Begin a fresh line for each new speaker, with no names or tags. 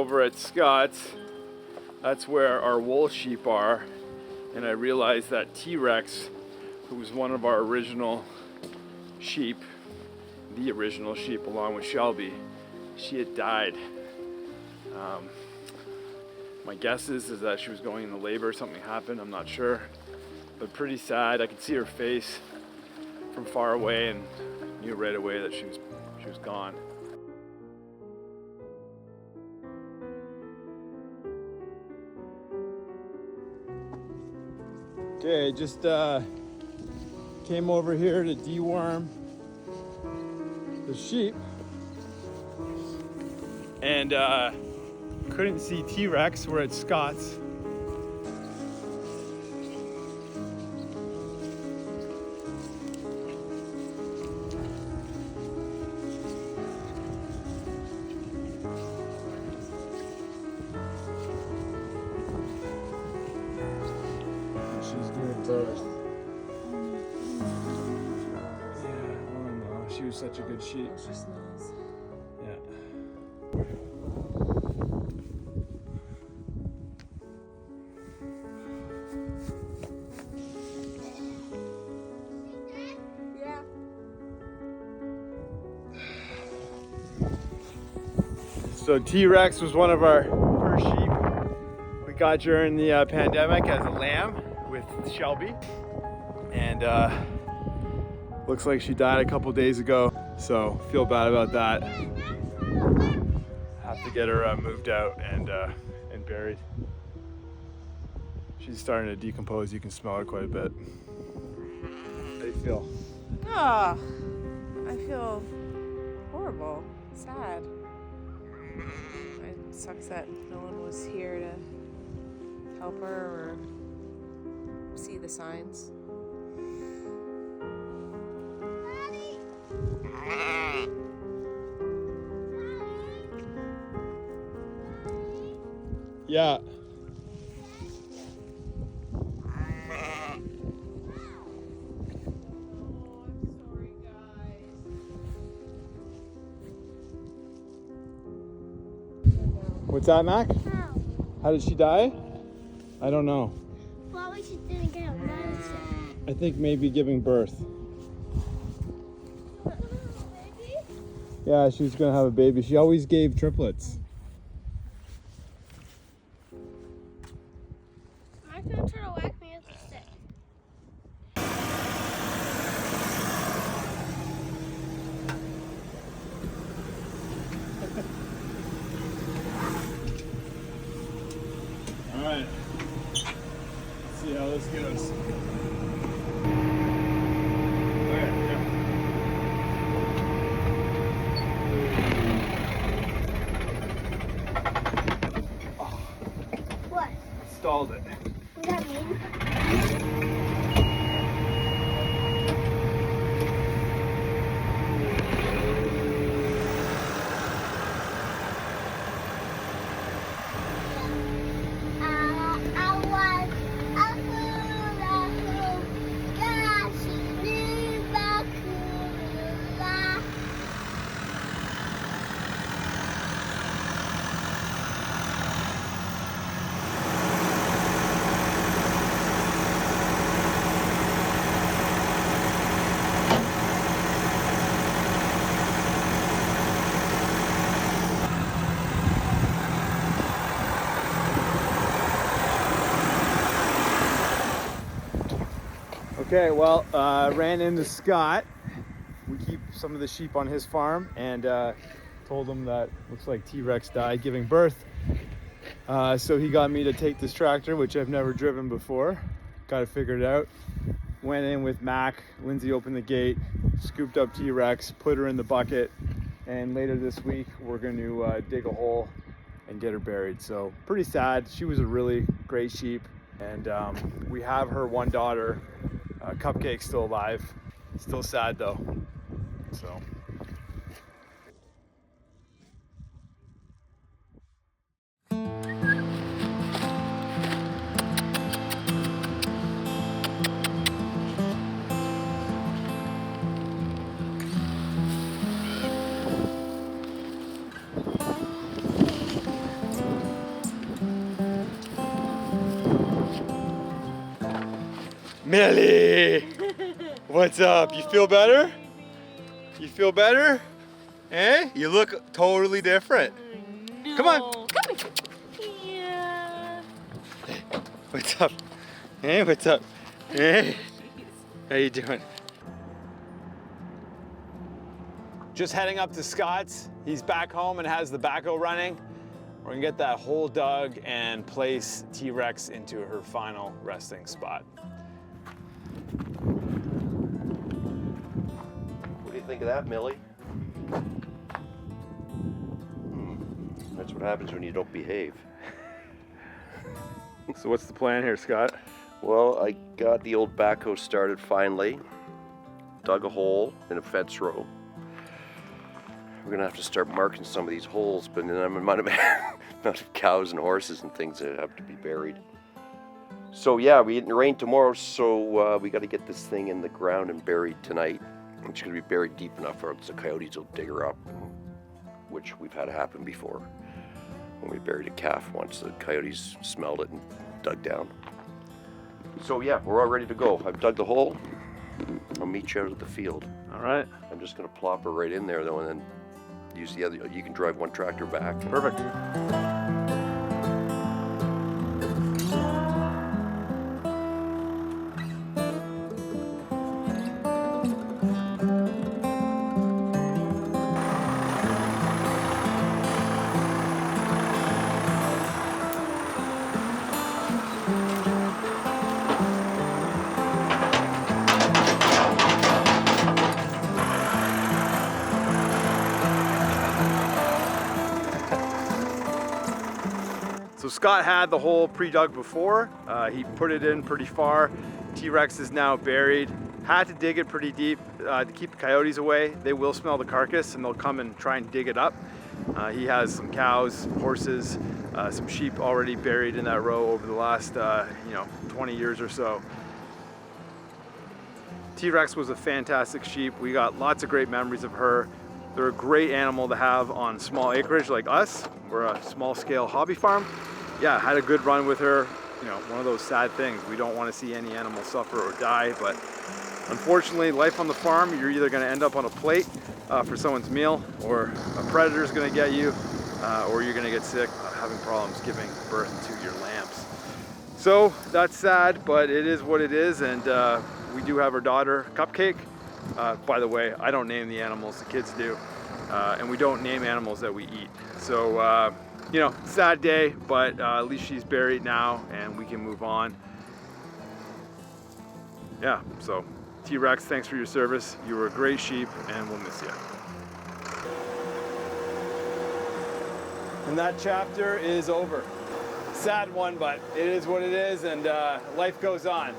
over at Scott's. That's where our wool sheep are. And I realized that T-Rex, who was one of our original sheep, the original sheep along with Shelby, she had died. My guess is that she was going into labor, something happened, I'm not sure. But pretty sad. I could see her face from far away and knew right away that she was gone. Okay, just came over here to deworm the sheep and couldn't see T-Rex. We're at Scott's. She's doing birth. Yeah, oh no, she was such a good sheep.
She smells.
Yeah.
Yeah.
So T-Rex was one of our first sheep. We got during the pandemic as a lamb with Shelby, and looks like she died a couple days ago, so feel bad about that. Have to get her moved out and buried. She's starting to decompose. You can smell her quite a bit. How do you feel?
Oh, I feel horrible, sad. It sucks that no one was here to help her or see the signs.
Yeah. What's that, Mac? How did she die? I don't know.
Why was she didn't get medicine?
I think maybe giving birth.
Baby?
Yeah, she was gonna have a baby. She always gave triplets.
My gonna try to whack me with a stick.
All right. Let's see how this goes.
What?
Stalled it.
What does that mean?
Okay, well, ran into Scott. We keep some of the sheep on his farm, and told him that looks like T-Rex died giving birth. So he got me to take this tractor, which I've never driven before. Got it figured out. Went in with Mac. Lindsay opened the gate, scooped up T-Rex, put her in the bucket, and later this week we're going to dig a hole and get her buried. So pretty sad. She was a really great sheep, and we have her one daughter, Cupcake's still alive. Still sad though. So. Millie! What's up? You feel better? You feel better? Eh? You look totally different.
No.
Come on.
Come here. Yeah.
What's up? Hey, what's up? Hey, how you doing? Just heading up to Scott's. He's back home and has the backhoe running. We're gonna get that hole dug and place T-Rex into her final resting spot.
What do you think of that, Millie? That's what happens when you don't behave.
So what's the plan here, Scott?
Well, I got the old backhoe started finally. Dug a hole in a fence row. We're gonna have to start marking some of these holes, but then I'm amount of cows and horses and things that have to be buried. So yeah, we get rain tomorrow, so we got to get this thing in the ground and buried tonight. It's gonna be buried deep enough for the coyotes will dig her up, which we've had happen before. When we buried a calf once, the coyotes smelled it and dug down. So yeah, we're all ready to go. I've dug the hole. I'll meet you out at the field.
All right.
I'm just gonna plop her right in there though, and then use the other. You can drive one tractor back.
Perfect. So Scott had the hole pre-dug before. He put it in pretty far. T-Rex is now buried. Had to dig it pretty deep to keep the coyotes away. They will smell the carcass and they'll come and try and dig it up. He has some cows, horses, some sheep already buried in that row over the last 20 years or so. T-Rex was a fantastic sheep. We got lots of great memories of her. They're a great animal to have on small acreage like us. We're a small scale hobby farm. Yeah, had a good run with her. You know, one of those sad things. We don't want to see any animal suffer or die, but unfortunately, life on the farm, you're either going to end up on a plate for someone's meal, or a predator's going to get you, or you're going to get sick having problems giving birth to your lambs. So that's sad, but it is what it is, and we do have our daughter, Cupcake. By the way, I don't name the animals, the kids do, and we don't name animals that we eat. So, you know, sad day, but at least she's buried now and we can move on. Yeah, so T-Rex, thanks for your service. You were a great sheep and we'll miss you. And that chapter is over. Sad one, but it is what it is, and life goes on.